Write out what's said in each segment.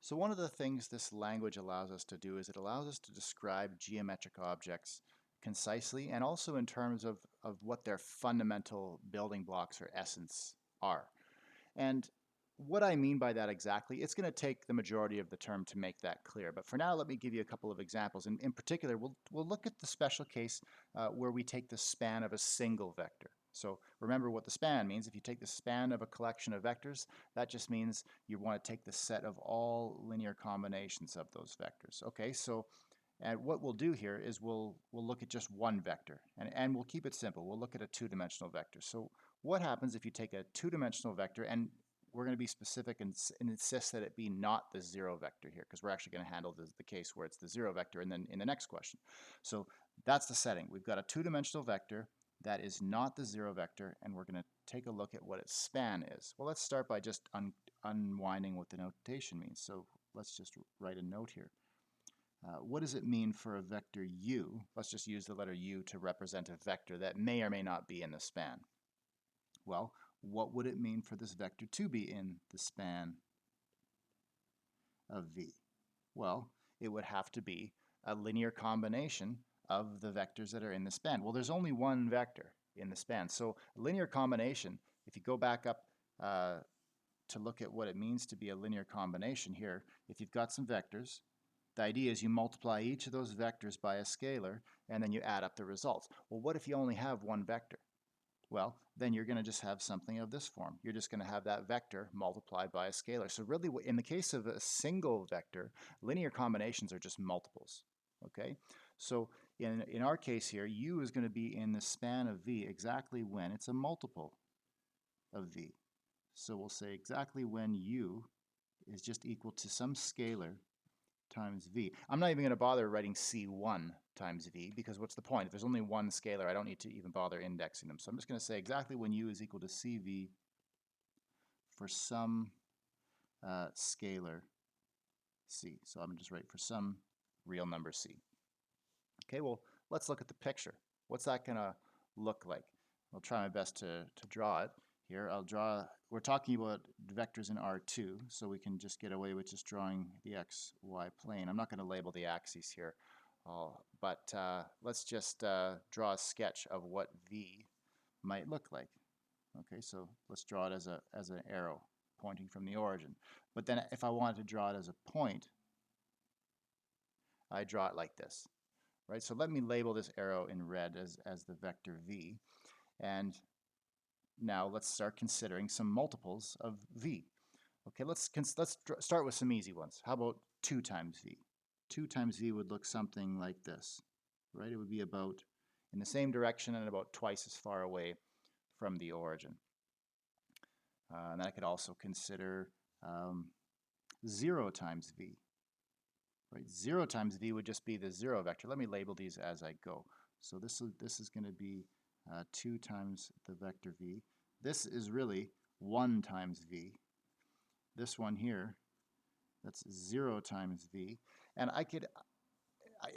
So one of the things this language allows us to do is it allows us to describe geometric objects concisely and also in terms of what their fundamental building blocks or essence are. And what I mean by that exactly, it's going to take the majority of the term to make that clear. But for now, let me give you a couple of examples. In particular, we'll look at the special case where we take the span of a single vector. So remember what the span means. If you take the span of a collection of vectors, that just means you want to take the set of all linear combinations of those vectors. Okay, so and what we'll do here is we'll look at just one vector, and we'll keep it simple. We'll look at a two-dimensional vector. So what happens if you take a two-dimensional vector, and we're going to be specific and insist that it be not the zero vector here, because we're actually going to handle the case where it's the zero vector and then in the next question. So that's the setting. We've got a two-dimensional vector that is not the zero vector, and we're going to take a look at what its span is. Well, let's start by just unwinding what the notation means. So let's just write a note here. What does it mean for a vector u? Let's just use the letter u to represent a vector that may or may not be in the span. Well, what would it mean for this vector to be in the span of v? Well, it would have to be a linear combination of the vectors that are in the span. Well, there's only one vector in the span. So a linear combination, if you go back up to look at what it means to be a linear combination here, if you've got some vectors, the idea is you multiply each of those vectors by a scalar, and then you add up the results. Well, what if you only have one vector? Well, then you're going to just have something of this form. You're just going to have that vector multiplied by a scalar. So really, in the case of a single vector, linear combinations are just multiples. Okay? So in our case here, u is going to be in the span of v exactly when it's a multiple of v. So we'll say exactly when u is just equal to some scalar times v. I'm not even going to bother writing c1 times v, because what's the point? If there's only one scalar, I don't need to even bother indexing them. So I'm just going to say exactly when u is equal to cv for some scalar c. So I'm going to just write for some real number c. Okay, well, let's look at the picture. What's that going to look like? I'll try my best to draw it. Here, we're talking about vectors in R2, so we can just get away with just drawing the x, y plane. I'm not going to label the axes here, but let's just draw a sketch of what V might look like. Okay, so let's draw it as an arrow pointing from the origin. But then if I wanted to draw it as a point, I draw it like this, right? So let me label this arrow in red as the vector V, and now let's start considering some multiples of v. Okay, let's start with some easy ones. How about 2 times v? 2 times v would look something like this, right? It would be about in the same direction and about twice as far away from the origin. And then I could also consider 0 times v. Right? 0 times v would just be the 0 vector. Let me label these as I go. So this is going to be 2 times the vector v. This is really 1 times v. This one here, that's 0 times v. And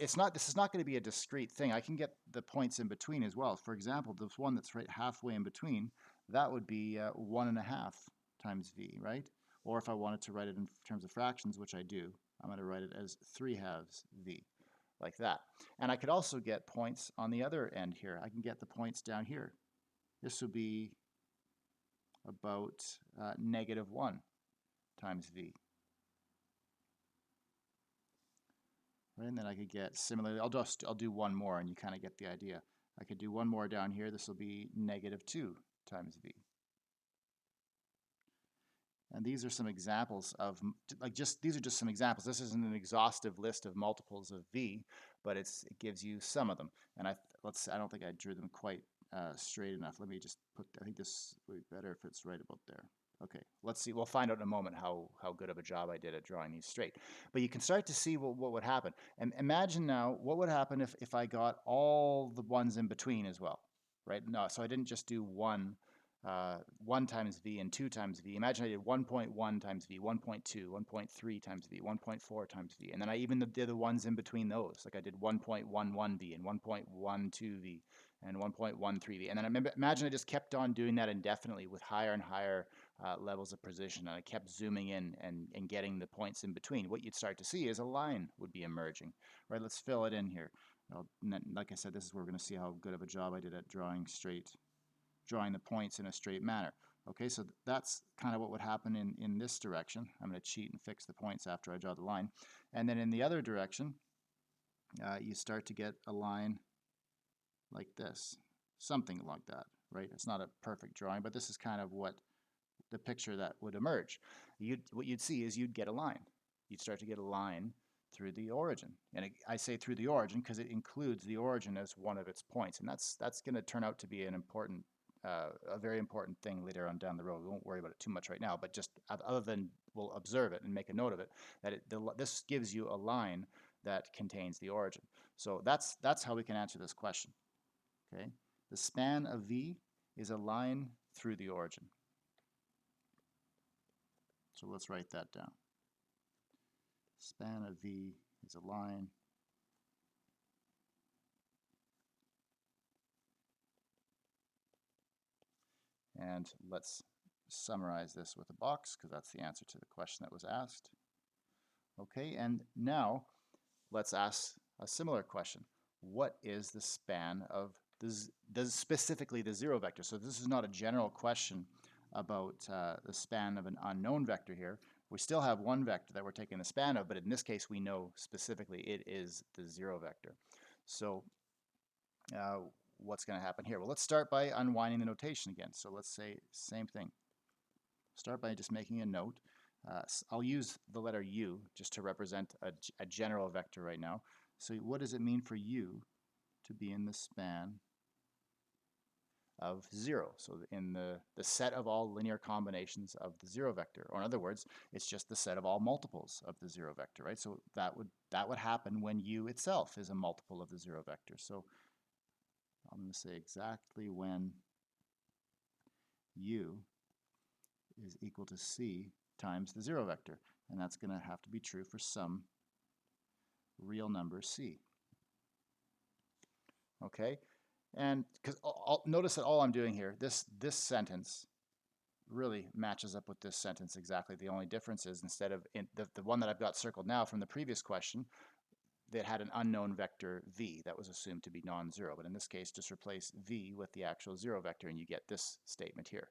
this is not going to be a discrete thing. I can get the points in between as well. For example, this one that's right halfway in between, that would be 1.5 times v, right? Or if I wanted to write it in terms of fractions, which I do, I'm going to write it as 3/2 v, like that. And I could also get points on the other end here. I can get the points down here. This would be about -1 times v. Right, and then I could get similarly, I'll do one more and you kind of get the idea. I could do one more down here. This will be -2 times v. And these are some examples of, these are just some examples. This isn't an exhaustive list of multiples of v, but it gives you some of them. And I don't think I drew them quite straight enough. Let me just I think this would be better if it's right about there. Okay, let's see. We'll find out in a moment how good of a job I did at drawing these straight. But you can start to see what would happen. And imagine now what would happen if I got all the ones in between as well, right? No, so I didn't just do 1 times v and 2 times v. Imagine I did 1.1 times v, 1.2, 1.3 times v, 1.4 times v. And then I even did the ones in between those. Like I did 1.11 v and 1.12 v and 1.13 v. And then imagine I just kept on doing that indefinitely with higher and higher levels of precision, and I kept zooming in and getting the points in between, what you'd start to see is a line would be emerging. Right, let's fill it in here. Like I said, this is where we're going to see how good of a job I did at drawing the points in a straight manner. Okay, so that's kind of what would happen in this direction. I'm going to cheat and fix the points after I draw the line. And then in the other direction, you start to get a line like this, something like that, right? It's not a perfect drawing, but this is kind of what the picture that would emerge. What you'd see is you'd get a line. You'd start to get a line through the origin. And I say through the origin because it includes the origin as one of its points. And that's going to turn out to be a very important thing later on down the road. We won't worry about it too much right now, but just other than we'll observe it and make a note of it, that this gives you a line that contains the origin. So that's how we can answer this question. Okay, the span of V is a line through the origin. So let's write that down. Span of V is a line and let's summarize this with a box because that's the answer to the question that was asked. Okay, and now let's ask a similar question. What is the span of specifically the zero vector? So this is not a general question about the span of an unknown vector here. We still have one vector that we're taking the span of, but in this case we know specifically it is the zero vector. So what's going to happen here? Well, let's start by unwinding the notation again. So let's say same thing. Start by just making a note. I'll use the letter U just to represent a general vector right now. So what does it mean for U to be in the span of 0? So in the set of all linear combinations of the zero vector, or in other words, it's just the set of all multiples of the zero vector, right? So that would happen when U itself is a multiple of the zero vector. So I'm going to say exactly when U is equal to C times the zero vector, and that's going to have to be true for some real number C. Okay, and because notice that all I'm doing here, this sentence really matches up with this sentence exactly. The only difference is instead of the one that I've got circled now from the previous question, that had an unknown vector V that was assumed to be non-zero, but in this case just replace V with the actual zero vector and you get this statement here.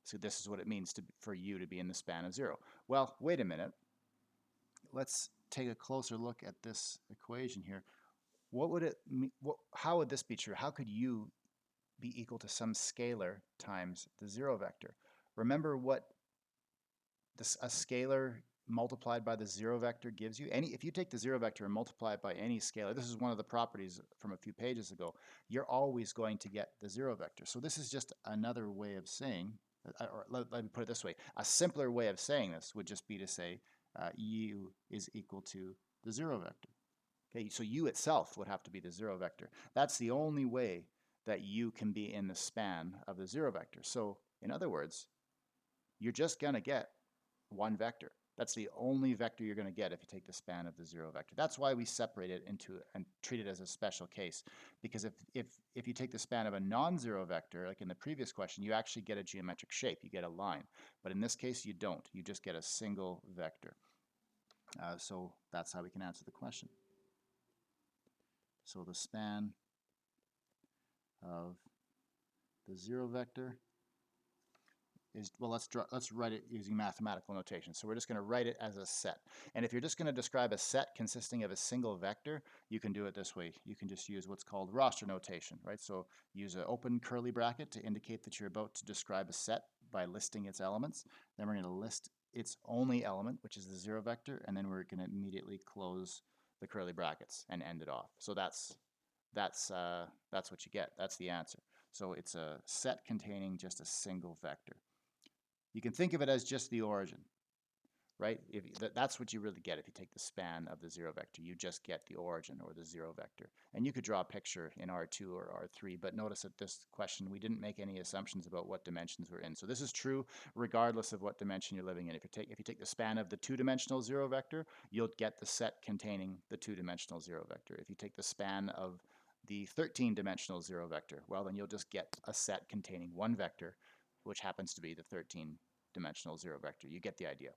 So this is what it means for U to be in the span of 0. Well, wait a minute. Let's take a closer look at this equation here. What would it mean? How would this be true? How could U be equal to some scalar times the zero vector? Remember what a scalar multiplied by the zero vector gives you? If you take the zero vector and multiply it by any scalar, this is one of the properties from a few pages ago, you're always going to get the zero vector. So this is just another way of saying, or let me put it this way, a simpler way of saying this would just be to say U is equal to the zero vector. Okay, so U itself would have to be the zero vector. That's the only way that U can be in the span of the zero vector. So in other words, you're just going to get one vector. That's the only vector you're going to get if you take the span of the zero vector. That's why we separate it into and treat it as a special case. Because if you take the span of a non-zero vector, like in the previous question, you actually get a geometric shape. You get a line. But in this case, you don't. You just get a single vector. So that's how we can answer the question. So the span of the zero vector is, well, let's write it using mathematical notation. So we're just going to write it as a set. And if you're just going to describe a set consisting of a single vector, you can do it this way. You can just use what's called roster notation, right? So use an open curly bracket to indicate that you're about to describe a set by listing its elements. Then we're going to list its only element, which is the zero vector, and then we're going to immediately close the curly brackets and end it off. So that's what you get. That's the answer. So it's a set containing just a single vector. You can think of it as just the origin, right? That's what you really get if you take the span of the zero vector. You just get the origin or the zero vector. And you could draw a picture in R2 or R3, but notice that this question, we didn't make any assumptions about what dimensions we're in. So this is true regardless of what dimension you're living in. If you take the span of the two-dimensional zero vector, you'll get the set containing the two-dimensional zero vector. If you take the span of the 13-dimensional zero vector, well, then you'll just get a set containing one vector, which happens to be the 13-dimensional dimensional zero vector. You get the idea.